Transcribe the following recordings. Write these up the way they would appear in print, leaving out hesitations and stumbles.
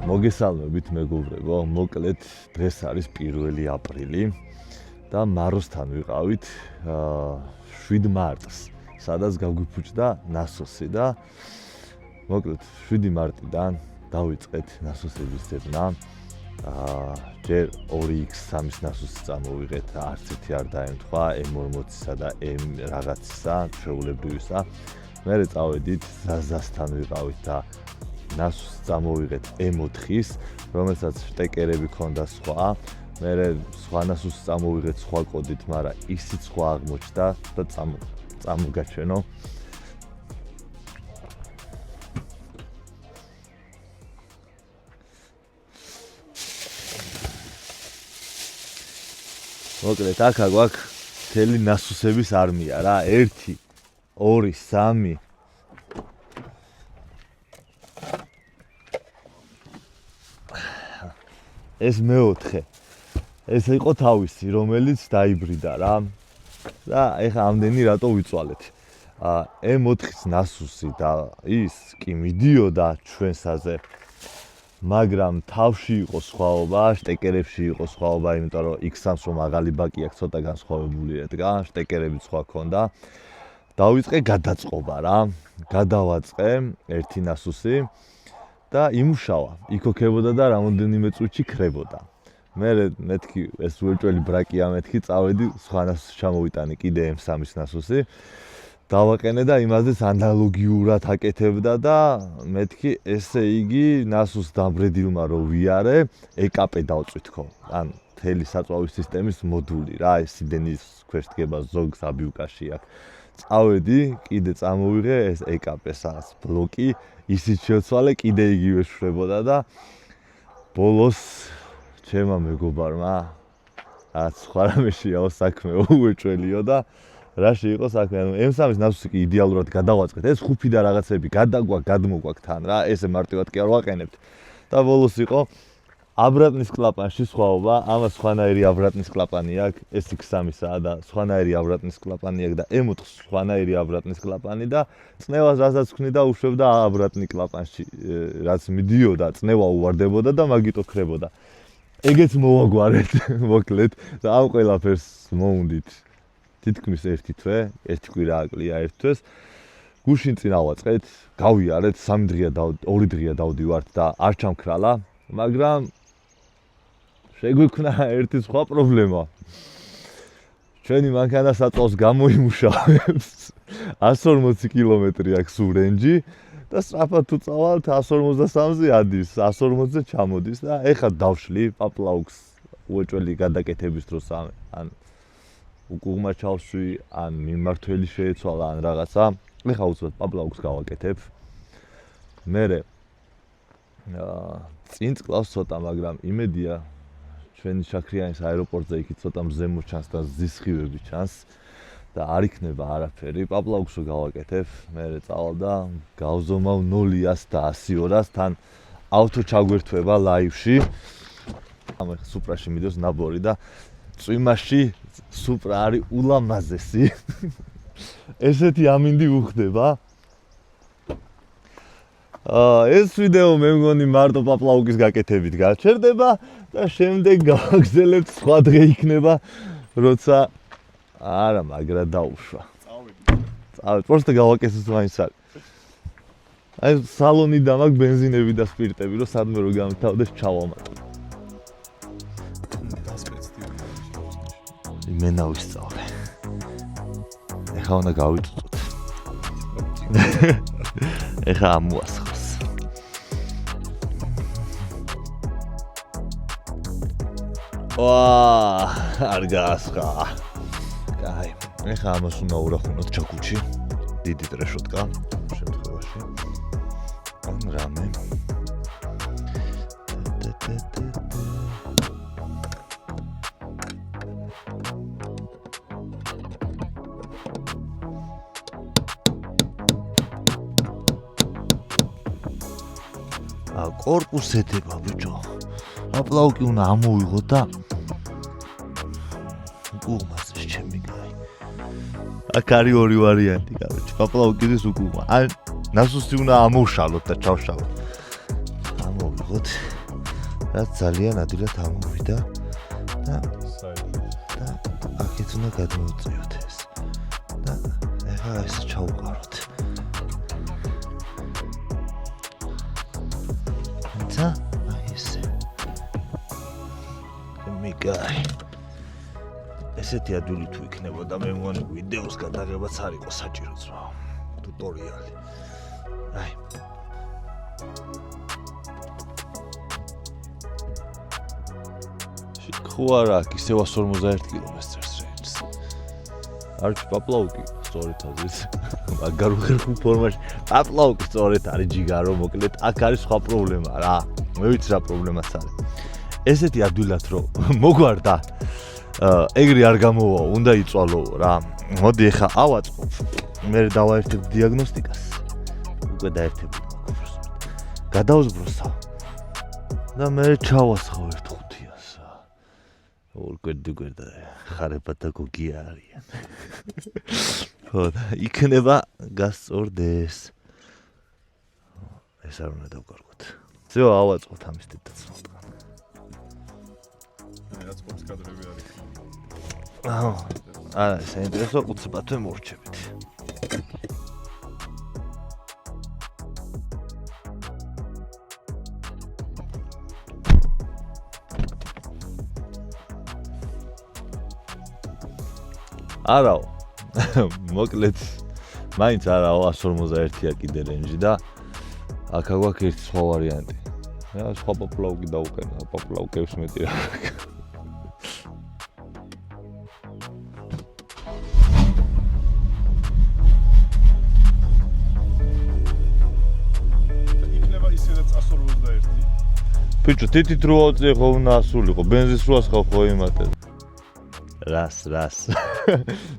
მოგესალმებით მეგობრებო, მოკლედ დღეს არის 1 აპრილი და მაროსთან ვიყავით 7 მარტს, სადაც გაგვიფუჭდა ნასოსი და მოკლედ 7 მარტიდან დავიწყეთ ნასოსების ძებნა. ჯერ 2x3-ის ნასოსი წამოვიღეთ, არც ერთი არ დაემთხვა M40-ისა და M რაღაცისა, ჩვეულებრივისა. მერე წავედით ზაზასთან ვიყავით და ნასოსი წამოვიღეთ M4-ის, რომელსაც შტეკერები ქონდა სხვა. მერე სხვა ნასოსი წამოვიღეთ სხვა კოდით, მაგრამ ისიც სხვა აღმოჩნდა და წამოგაჩვენო. მოკლედ აქ გვაქვს მთელი ნასოსების არმია რა, 1 2 3 ეს მეოთხე. ეს იყო თავისი, რომელიც დაიბრიდა რა. და ეხა ამდენი რატო ვიწვალეთ. M4-ის ნასოსი და ის კი მიდიოდა ჩვენსაზე. მაგრამ თავში იყო სხვაობა, შტეკერებში იყო სხვაობა, იმიტომ რომ X3-ს რომ მაღალი ბაკი აქვს, ცოტა განსხვავებული ედგა, შტეკერები სხვა ქონდა. დავიწყე გადაწყობა რა. გადავაწყე ერთი ნასოსი და იმუშავა. იქოქებოდა და რამოდენიმე წუთში ქრებოდა. მეთქი ეს უეჭველი ბრაკია, მეთქი წავედი სხვა ნასოსი ჩამოვიტანე კიდე M3-ის ნასოსი. დავაყენე და იმაზეც ანალოგიურად აკეთებდა და მეთქი ესე იგი ნასოს დამბრედილმა რო ვიარე, EKP დავწვით ხო. ან მთელი საწვავის სისტემის მოდული რა, ეს სიდენის ქვეშ დგება ზოგს აბიუკაში აქ. წავედი, კიდე წამოვიღე ეს EKP-ს ბლოკი, ისიც შევცვალე, კიდე იგივე შევებოდა და ბოლოს ჩემმა მეგობარმა რაც სხვა რამეშიაო საქმე უეჭველიო და რაში იყო საქმე, ანუ M3-ის ნასოსი კი იდეალურად გადავაწყეთ, ეს ხუფი და რაღაცები გადაგვაქვს, გადმოგვაქვს თან რა, ესე მარტივად კი არ ვაყენებთ. და ბოლოს იყო აბრატნის კლაპანში სხვაობა, ამას სხვანაირი აბრატნის კლაპანი აქვს, ეს X3-ისაა და სხვანაირი აბრატნის კლაპანი აქვს და M4-ს სხვანაირი აბრატნის კლაპანი და წნევას რასაც ვქნიდა უშვებდა აბრატნი კლაპანში, რაც მიდიოდა, წნევა უვარდებოდა და მაგიტო ქრებოდა. ეგეც მოვაგვარეთ, მოკლედ და ამ ყველაფერს მოვუნდით. თითქმის 1 თვე, 1 კვირა აკლია 1 თვეს. გუშინ წინ ავაწყეთ, გავიარეთ, 2 დღეა დავდივართ და არ ჩამქრალა, მაგრამ შეგვექმნა ერთი სხვა პრობლემა. ჩვენი მანქანა საწვავს გამოიმუშავებს. 140 კილომეტრი აქვს სურენჯი და სწრაფად თუ წავალთ 153-ზე ადის, 140-ზე ჩამოდის და ეხლა დავშლი პაპლაუქს უეჭველი გადაკეთების დროს ან უკუღმა ჩავსვი, ან მიმართველი შეეცვალა, ან რაღაცა. ეხლა უცბად პაპლაუქს გავაკეთებ. მერე წინ წკლავს ცოტა, მაგრამ იმედია ჩვენი შაქრიანის აეროპორტზე იქით ცოტა მზემო ჩანს და ზისხივები ჩანს და არ იქნება არაფერი. პაპლაუქს გავაკეთებ, მერე წავალ და გავზომავ 0-ას და 100-ას, თან ავტო ჩაგვერთვება ლაივში. ამ სუპრაში მიდოს ნაბორი და წვიმაში სუპრა არის ულამაზესი. ესეთი ამინდი უხდება. ეს ვიდეო მე მგონი მარტო პაპლაუქის გაკეთებით გაჩერდება და შემდეგ გავაგზავნებთ სხვა დღე იქნება, როცა არა, მაგრა დაუშვა. წავედი. პროსტა გავაკეთეს მაინც არის. აი სალონიდან მაქვს ბენზინები და სპირტები, რომ სადმე რო გამთავდეს ჩავალმატო. იმენა ვისწავლე. ეხლა უნდა გავიწუწოთ. ეხლა ამოასხავს. არ გაასხა. კაი, ეხლა ამას უნდა ურახუნოთ ჩაკუჩი. დიდი ტრეშოტკა შემთხვევაში. ან რამე. კორპუსეთება ბიჭო. პაპლაუქი უნდა ამოვიღოთ და უკუღმას ჩემი კაი. აქ არის ორი ვარიანტი, короче. პაპლაუქის უკუღმა. ან ნასოსი უნდა ამოვშალოთ და ჩავშალოთ. ამოვიღოთ ავიღოთ. რაც ძალიან ადვილად ამოვიდა და აქეთ უნდა გადმოვწიოთ ეს. და ეხლა ეს ჩავუყაროთ. და აი ესე. მიგაი. ესეთი ადვილი თუ იქნებოდა მე მგონი ვიდეოს გადაღებაც არ იყო საჭირო ძმაო. ტუტორიალი. აი. ხო არა, ისევ 151 კილომეტრს რეინჯს. არჩი პაპლაუკი სწორედ აზრის. მაგარ უხერხულ ფორმაში. პაპლაუკი სწორედ არის ჯიგარო, მოკლედ აქ არის სხვა პრობლემა რა. მე ვიცი რა პრობლემაც არის. ესეთი ადვილად რო მოგვარდა. ეგრე არ გამოვა, უნდა იწვალოო რა. მოდი ეხა ავაწყობ. მე დავაერთებ დიაგნოსტიკას. უკვე დაერთებული მაქვს. გადავსბროსავ. და მე ჩავასხავ ერთ ხუთიას. ორკვერდა ხარებათა გოგია არიან. ხო და იქნება გასწორდეს. ეს არ უნდა დავკარგოთ. ზეო ავაწყოთ ამის დედაც მოდღა. რაც პოპს კადრები არის. არა, საინტერესო უცბად მორჩებით. არაო. მოკლედ მაინც არაო 151-ია კიდე რენჯი და აქ აგვაქვს ერთი სხვა ვარიანტი. რა სხვა პოპლაუკი დავუყენა, პოპლაუკებს მეტი რა. იქნება ისედაც 151. ბიჭო, თითით რო ავწიე ხო უნდა ასულიყო, ბენზინს რო ასხავ ხო იმატე. რას.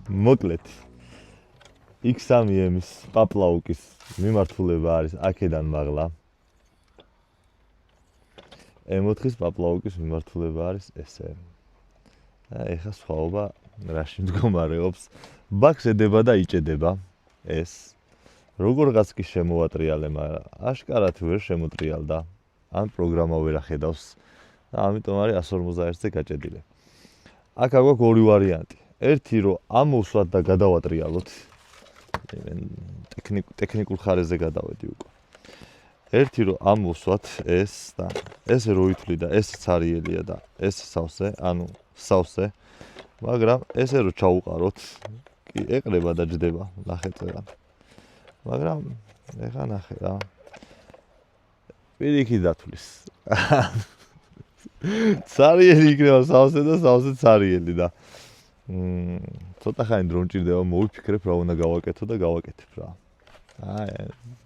მოკლედ. X3M-ის პაპლაუკის მიმართულება არის აქედან მაღლა. M4-ის პაპლაუკის მიმართულება არის ესე. ეხა სხვაობა რაში მდგომარეობს. ბაქს ედება და იჭედება ეს. როგორღაც კი შემოვატრიალე, მაგრამ აშკარად ვერ შემოტრიალდა. ან პროგრამა ვერ ახედავს და ამიტომ არის 151-ზე გაჭედილი. აქ აგვაქვს ორი ვარიანტი. ერთი რომ ამოვსვათ და გადავატრიალოთ. ტექნიკურ ხარეზე გადავედი უკვე. ერთი რომ ამოვსვათ ეს და ესე რო ითვლი და ეს ცარიელია და ეს სავსე, ანუ სავსე. მაგრამ ესე რო ჩაუყაროთ, კი ეყრება და ჯდება, ნახეთ რა. მაგრამ ეხა ნახე რა. პირიქით დათვლის. ცარიელი იქნება სავსე და სავსე ცარიელი და ცოტა ხანი დრო მჭირდება მოვიფიქრებ რა უნდა გავაკეთო და გავაკეთებ რა.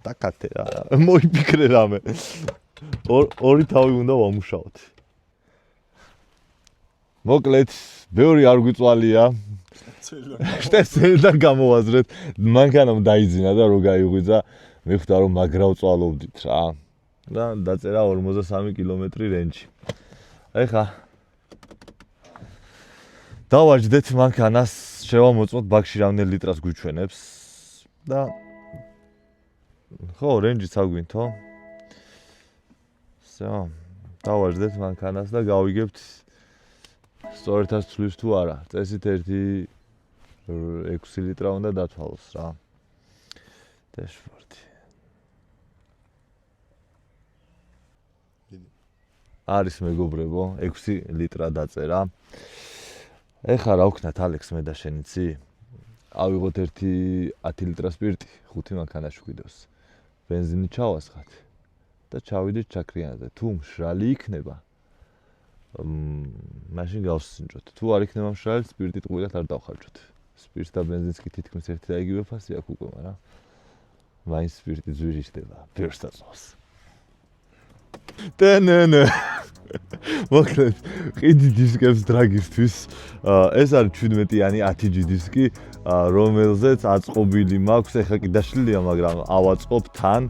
დაკათე რა. მოიფიქრე რამე. ორი თავი უნდა ვამუშაოთ. მოკლედ, ბევრი არ გვიწვალია. შტესელიდან გამოვაზრეთ. მანქანამ დაიძინა და რო გაიღვიძა, მივხვდა რომ მაგრა ვწვალობდით რა. და დაწერა 43 კილომეტრი რენჯი. ეხა დავაჯდეთ მანქანას, შევამოწმოთ ბაქში რამდენი ლიტრას გვიჩვენებს და ხო, რენჯიც აგვინთო. всё, დავაჯდეთ მანქანას და გავიგებთ სწორედაც ცვლის თუ არა. წესით 6 ლიტრა უნდა დათვალოს რა. დაშბორდი. არის მეგობრებო, 6 ლიტრა დაწერა. ეხლა რა ვქნათ ალექს მე და შენიცი? ავიღოთ 10 ლიტრა სპირტი, 5 მანქანაში გვიდევს. ბენზინი ჩავასხათ და ჩავიდეთ ჩაქრიანზე. თუ მშრალი იქნება, მაშინ გავსინჯოთ. თუ არ იქნება მშრალი, სპირტით ყველათ არ დავხარჯოთ. სპირტს და ბენზინს კი თითქმის ერთი და იგივე ფასი აქვს უკვე, მაგრამ მაინც სპირტი ძვირი ხდება, ბევრს დაწვავს. დენენე. მოკლედ, ყიდი დისკებს დრაგისთვის. ეს არის 17-იანი 10G დისკი, რომელზეც აწყობილი მაქვს, ეხლა კი დაშლილია, მაგრამ ავაწყობ თან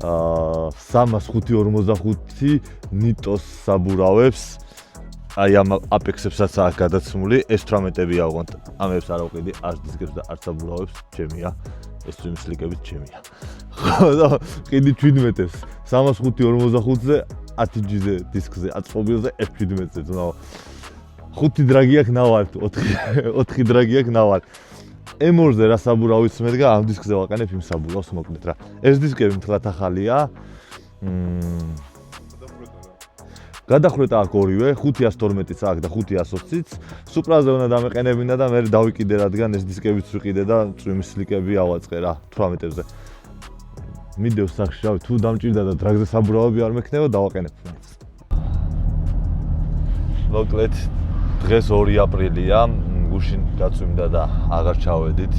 305-45 ნიტოს საბურავებს. აი ამ აპექსებსაც აქვს გადაცმული, S18-ები ავღოთ. ამებს არ ავყიდი, არც დისკებს და არც საბურავებს, ჩემია. ეს სიმსლიკებით ჩემია. ხო და ყიდი 17-ს 305-45-ზე 10G-ზე დისკზე, 10 მობილზე F17-ზე ძმაო. 5 დრაგი აქვს ნავარ, 4 დრაგი აქვს ნავარ. M2-ზე რა საბურავიც მედგა, ამ დისკზე ვაყენებ იმ საბურავს მოკლედ რა. ეს დისკები მთლად ახალია. გადახრეტა აქვს ორივე, 512-იც აქვს და 520-იც. სუპრაზე უნდა დამეყენებინა და მე დავიკიდე რადგან ეს დისკებიც ვიყიდე და წვიმის სლიკები ავაწყე რა 18-ზე. მიდევ სახში, რავი, თუ დამჭირდა და დრაგზე საბურავები არ მექნება, დავაყენებ. მოკლედ დღეს 2 აპრილია, გუშინ გაწვიმდა და აღარ ჩავედით.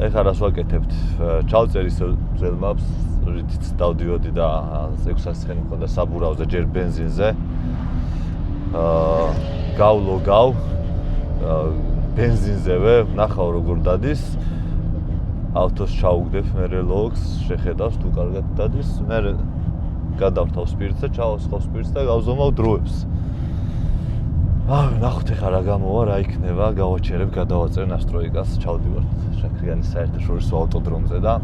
ეხლა რას ვაკეთებთ? ჩავწერი ზელმაპს, რითიც დავდიოდი და 600 ცხენი მქონდა საბურავზე ჯერ ბენზინზე. გავ ბენზინზევე, ვნახავ როგორ დადის. ავტოს ჩაუგდებ, მერე ლოგს, შეხედავს თუ კარგად დადის, მერე გადავრთავ სპირტზე, ჩავასხავ სპირტს და გავზომავ დროებს. ნახოთ ეხლა რა გამოვა, რა იქნება, გავაჩერებ, გადავაწერ ნასტროიკას, ჩავდივართ შაქრიანის საერთაშორისო ავტოდრომზე და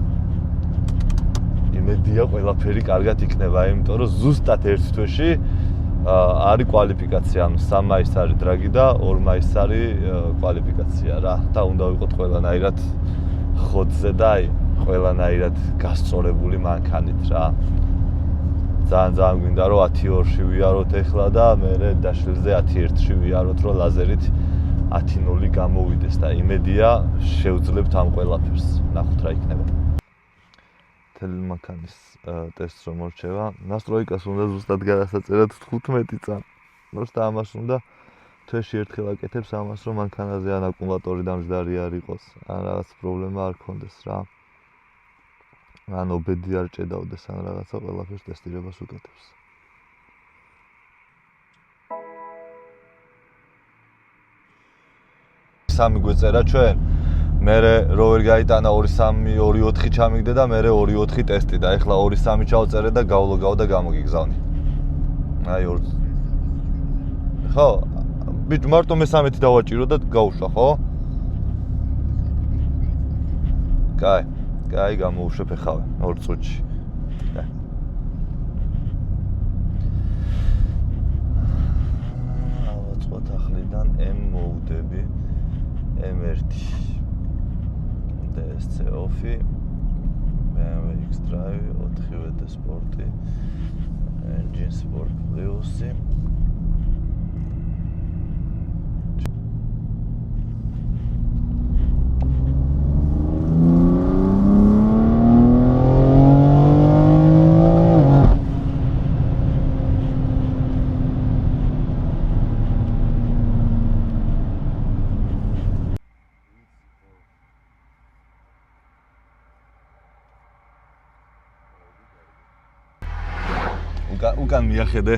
იმედია ყველაფერი კარგად იქნება, იმიტომ რომ ზუსტად 1 თვეში არის კვალიფიკაცია, ანუ 3 მაისს არის დრაგი და 2 მაისს არის კვალიფიკაცია რა და უნდა ვიყოთ ყველანაირად ხოთზე და ყველანაირად გასწორებული მანქანით რა. ძალიან გვინდა რომ 10-2-ში ვიაროთ ეხლა და მერე დაშლილზე 10-1-ში ვიაროთ რომ ლაზერით 10-0 გამოვიდეს და იმედია შევძლებთ ამ ყველაფერს. ნახოთ რა იქნება. თელმანქანის ტესტს რომ მორჩება, ნასტროიკას უნდა ზუსტად გადასაწერად 15 წამი. просто ამას უნდა თვეში ერთხელ აკეთებს ამას რომ მანქანაზე ან აკუმულატორი დამჯდარი არ იყოს, ან რაღაც პრობლემა არ ქონდეს რა. ან ობედი არ ჭედავდეს ან რაღაცა ყველაფერს ტესტირებას უკეთებს. სამი გვეწერა ჩვენ. მერე რო ვერ გაიტანა 2-3 2-4 ჩამიგდე და მერე 2-4 ტესტი და ეხლა 2-3 ჩავწერე და გავლოგავ და გამოგიგზავნი. აი ორ. ხო, ბიჭ მარტო მე-13 დავაჭირო და გავუშვა, ხო? კაი, გამოუშვებ ეხავე 2 წუთში. ავაწყოთ ახლიდან M მოვდები. M1 DSC Ofi, BMW X-Drive, 4WD Sporty, Engine Sport Plus. უკან მიახედე.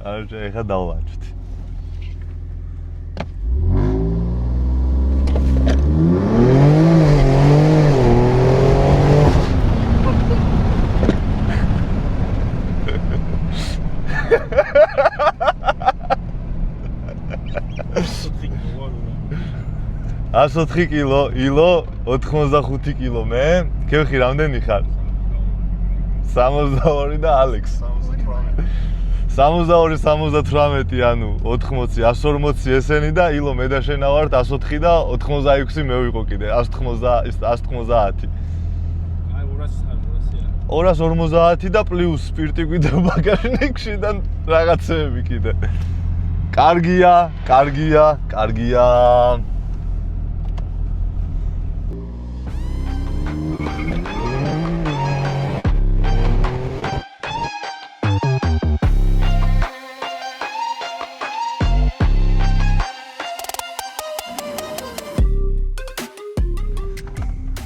არა, ეხა დავაჭრით. ასო 4 კილო, ილო 85 კილო მე. ქევხი რამდენი ხარ? 62 და ალექს 62 78 ანუ 80 140 ესენი და ილო მე და შენ ავართ 104 და 86 მე ვიყო კიდე 190 აი 250 და პლუს სპირტი კიდე ბაგაჟნიკში და რაღაცეები კიდე კარგია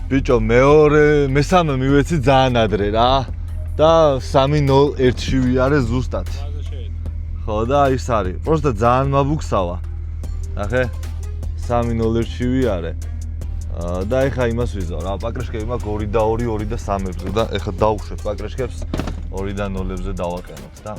ბიჭო მესამე მივეცი ძალიან ადრე რა და 3:01-ში ვიარე ზუსტად. ხო და ის არის. просто ძალიან მაბუქსავა. ნახე 3:01-ში ვიარე. და ეხა იმას ვიზავ რა, პაკრეშკები მაქვს 2 და 2, 2 და 3-ებზე და ეხა დავუშვებ პაკრეშკებს 2 და 0-ებზე დავაყენოთ და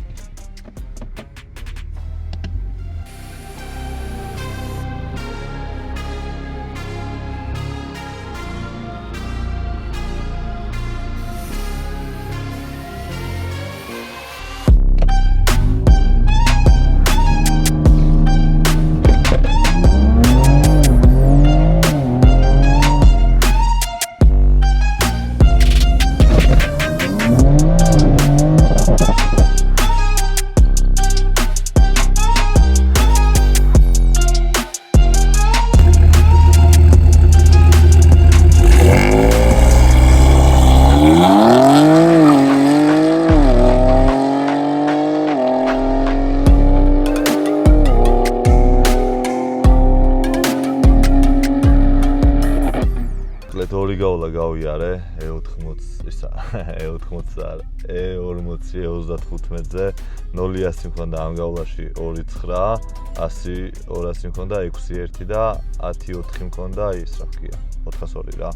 გავიარე E80 ისა E80 E40 E35-ზე 0-100 მქონდა ამ გავლაში 2.9 100 200 მქონდა 6.1 და 10.4 მქონდა ის რა ქვია 402 რა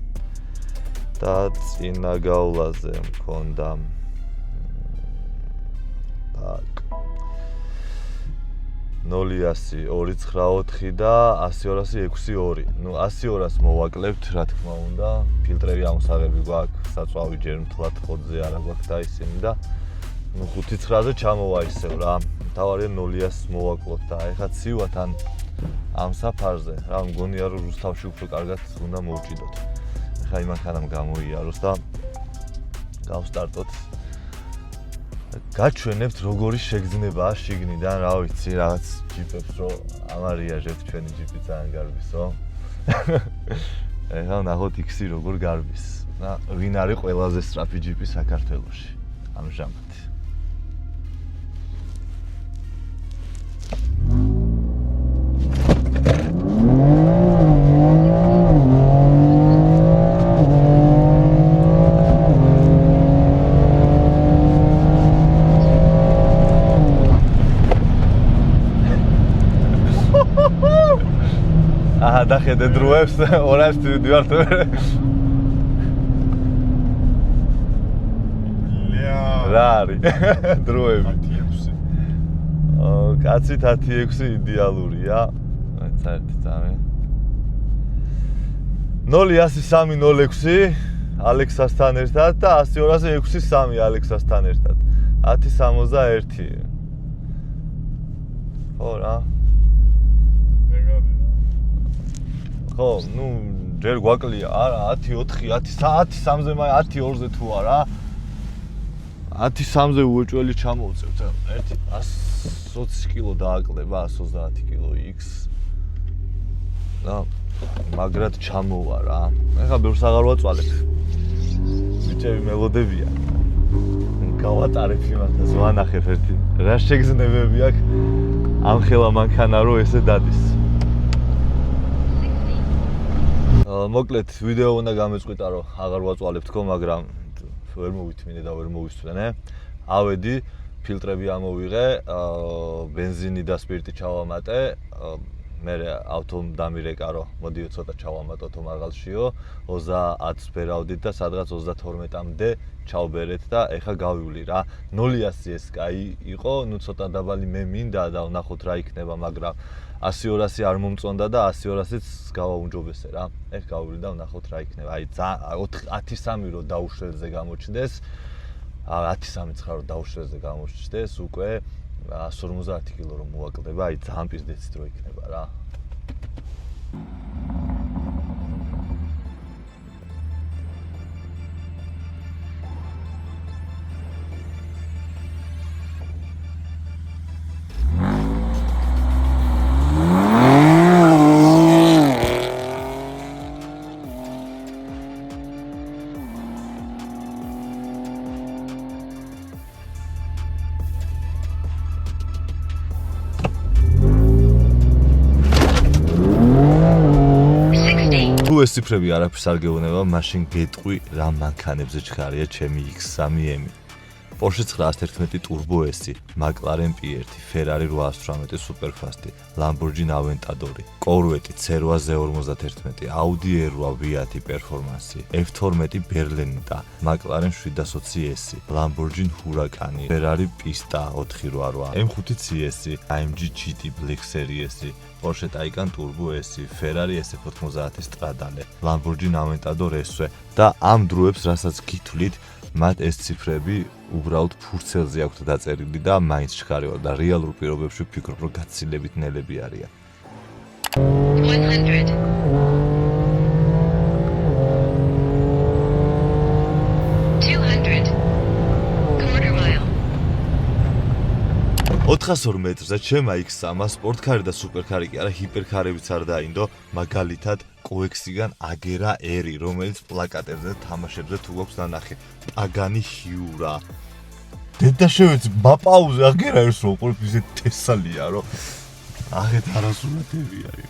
და წინა გავლაზე მქონდა так 0-100 2.9 და 100-200 6.2 ну 100-200 მოვაკლებთ რა თქმა უნდა ფილტრები ამოსაღები გვაქვს საწვავი ჯერ მთლად ხოძზე არა გვაქვს და ისინი და ну 5.9-ზე ჩამოვა ისევ რა თავარია 0-100 მოვაკლოთ და ეხლა ცივად ან ამ საფარზე რა მგონია რომ რუსთავში უფრო კარგად უნდა მოვჭიდოთ ეხლა იმანქანამ გამოიაროს და გავსტარტოთ გაჩვენებთ როგორი შეგრძნებაა შიგნიდან რა ვიცი რაღაც ჯიპებს რო ამარიაჟებთ ჩვენი ჯიპი ძალიან გარბისო ეხლა ნახოთ X-ი როგორ გარბის და ვინ არის ყველაზე სწრაფი ჯიპი საქართველოში ამჟამად და ხედე დროებს 200 ვიდივართ რა არის დროები 16 კაცი 16 იდეალურია საერთოდ წამი 0-100-306 ალექსასთან ერთად და 100-200-6-3 ალექსასთან ერთად 10-61 ხო რა ხო, ну, ჯერ გვაკლია, არა, 10-4, 10-3-ზე, 10-2-ზე თუ არა. 10-3-ზე უეჭველი ჩამოვწევთ. ერთი 120 კილო დააკლება, 130 კილო X. და მაგრად ჩამოვა რა. ეხლა ბევრს აღარ ვაწვალებ. ბიჭები მელოდებია. გავატარებ იმათას, ვანახებ ერთი. რა შეგრძნებები აქვს ამ ხელა მანქანა რო ესე დადის. მოკლედ ვიდეო უნდა გამეწყვიტა რომ აღარ ვაწვალებ თქო მაგრამ ვერ მოვითმინე და ვერ მოვისწვენე ავედი ფილტრები ამოვიღე ბენზინი და სპირტი ჩავამატე მე ავტომ დამირეკა რომ მოდიო ცოტა ჩავამატოთ მაღალშიო 30-ს ბერავდით და სადღაც 32-მდე ჩავბერეთ და ეხა გავივლი რა 0-100 ეს კაი იყო ნუ ცოტა დაბალი მე მინდა და ვნახოთ რა იქნება მაგრამ 100-200 არ მომწონდა და 100-200-იც გავაუნჯობესე რა. ეხ გავივლი და ვნახოთ რა იქნება. აი 10-3 რო დაუშველზე გამოჩნდეს. 10-3 ცხარო დაუშველზე გამოჩნდეს უკვე 150 კილო რომ მოვაკლდება. აი ძალიან პიზდეცით რო იქნება რა. ეს ციფრები არაფერს არ გეუბნება, მაშინ გეტყვი რა მანქანებზე ჩქარია ჩემი X3M. Porsche 911 Turbo S, McLaren P1, Ferrari 818 Superfast, Lamborghini Aventador, Corvette C8Z51, Audi R8 V8 Performance, F12 Berlinda, McLaren 720 S, Lamborghini Huracan, Ferrari Pista 488, M5 CS, AMG GT Black Series, Porsche Taycan Turbo S, Ferrari SF90 Stradale, Lamborghini Aventador S და ამ დროებს რასაც გითვლით მათ ეს ციფრები უბრალოდ ფურცელზე აქვთ დაწერილი და მაინც ჩქარება და რეალურ პირობებში ვფიქრობ რომ გაცილებით ნელები არიან 400 მეტრზე ჩემ X3 სპორტკარი და სუპერკარი კი არა ჰიპერკარებიც არ დაინდო მაგალითად კოექსიგან აგერა ერი რომელიც პლაკატებზე თამაშებზე თუ გვაქვს დანახე პაგანი ჰიურა დედა შევეცი ბაპაუზე აგერა ერს რო ყოლფიზე თესალია რო აღეთ არასურათები არის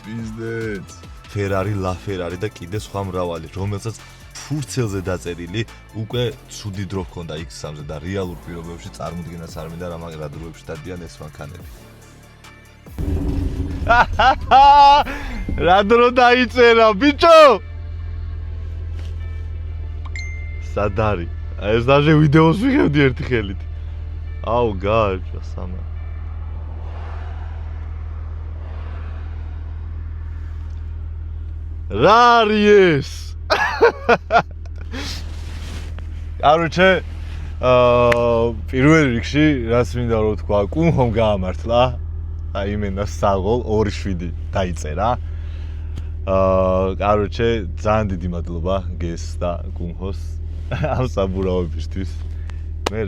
პიზდეც Ferrari, LaFerrari და კიდე სხვა მრავალი, რომელსაც ფურცელზე დაწერილი უკვე ცუდი დრო ჰქონდა X3-ზე და რეალურ პირობებში წარმოდგენაც არ მინდა რა დროებში დადიან ეს მანქანები. რა დრო დაიწერა, ბიჭო? სად არის? ეს даже ვიდეოს ვიღებდი ერთი ხელით. აუ, გააჩა სამა. რა არის ეს? Короче, პირველ რიგში რაც მინდა რომ თქვა, კუნჰომ გაამართლა. აი იმენა საღოლ 2-7 დაიწერა. Короче, ძალიან დიდი მადლობა გეს და კუნჰოს ამ საბურავებისთვის. მე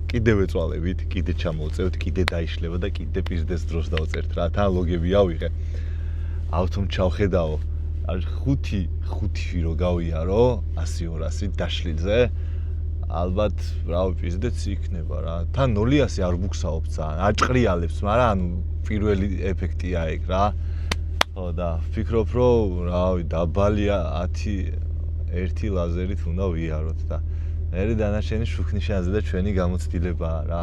კიდე ვეწვალებით, კიდე ჩამოვწევთ, კიდე დაიშლება და კიდე პირდეს დროს დავწერთ რა. თან ლოგები ავიღე. ავტომ ჩავხედაო. არ 5 რო გავიარო 100-200 დაშლილზე ალბათ რა ვიპიზდეთ იქნება რა თან 0-100 არ ბუქსაობ ძალიან აჭყრიალებს მაგრამ ანუ პირველი ეფექტია ეგ რა ხო და ვფიქრობ რომ რავი დაბალია 10 ლაზერით უნდა ვიაროთ და მე დანარჩენი შუქნიშანზე და ჩვენი გამოცდილებაა რა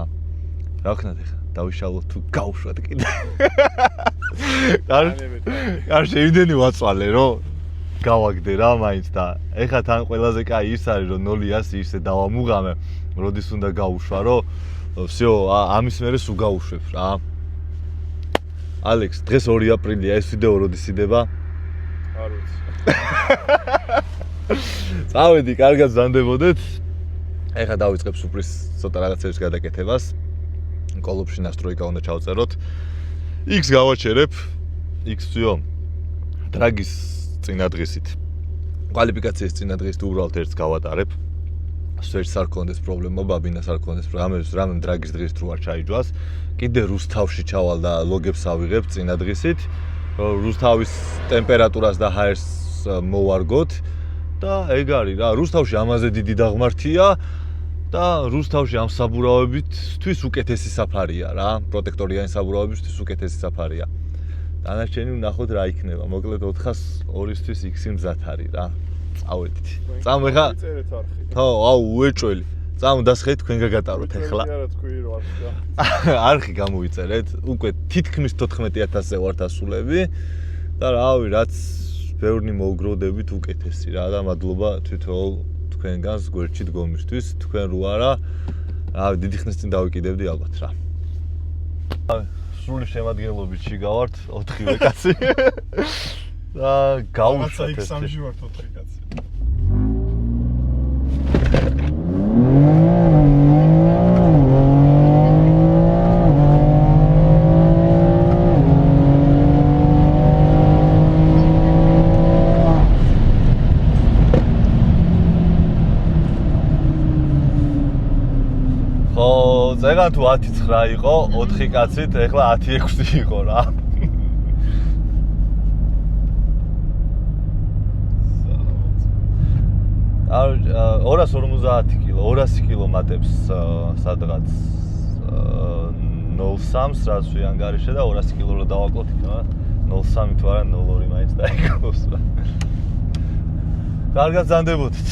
ვქნათ ახლა დავიშალოთ თუ გავუშვათ კიდე არ შევიდენი ვაწვალე რომ გავაგდე რა მაინც და ეხლა თან ყველაზე კაი ის არის რომ 0-100 ისე დავამუღამე როდის უნდა გავუშვა რომ всё ამის მერე სულ გავუშვებ რა ალექს დღეს 2 აპრილია ეს ვიდეო როდის იდება არ ვიცი წავედი კარგად ზანდებოდეთ ეხლა დავიწყებ სუპრის ცოტა რაღაცების გადაკეთებას კოლოფში ნასტროიკა უნდა ჩავწეროთ X გავაჩერებ X всё დრაგის წინადღისით კვალიფიკაციის წინადღისით უბრალოდ ერთს გავატარებ სვერც არ კონდეს პრობლემა ბაბინას არ კონდეს რამე დრაგის დღის თუ არ ჩაიჯვას კიდე რუსთავში ჩავალ და ლოგებს ავიღებ წინადღისით რუსთავის ტემპერატურას და ჰაერს მოვარგოთ და ეგ არის რა რუსთავში ამაზე დიდი დაღმართია და რუსთავში ამ საბურავებისთვის უკეთესი საფარია რა პროტექტორიანი საბურავებისთვის უკეთესი საფარია დანარჩენი ვნახოთ რა იქნება მოკლედ 402-ისთვის X-ი მზად არის რა წავედით წამ ეხა ხო აუ უეჭველი წამ დასხეთ თქვენ გაგატაროთ ეხლა არა თქვი რომ არხი გამოვიწერეთ უკვე თითქმის 14000-ზე ვართ ასულები და რავი რაც ბევრი მოუგროვდებით უკეთესი რა და მადლობა თვითონ თქვენგანს გვერდში დგომისთვის თქვენ რო არა რავი დიდი ხნის წინ დავიკიდებდი ალბათ რა სრული შემადგენლობით შეგავართ 4-ვე კაცი და გავუშვათ ეს X3-ში ვართ 4 კაცი ზეგან თუ 10-9 იყო 4 კაცით ეხლა 10-6 იყო რა 250 კილო 200 კილო მატებს სადღაც 0.3-ს რაც ვიანგარიშე და 200 კილო რო დავაკლოთ იქნება 0.3 თუ არა 0.2 მაინც დაიკლოს რა კარგად ზანდებოდით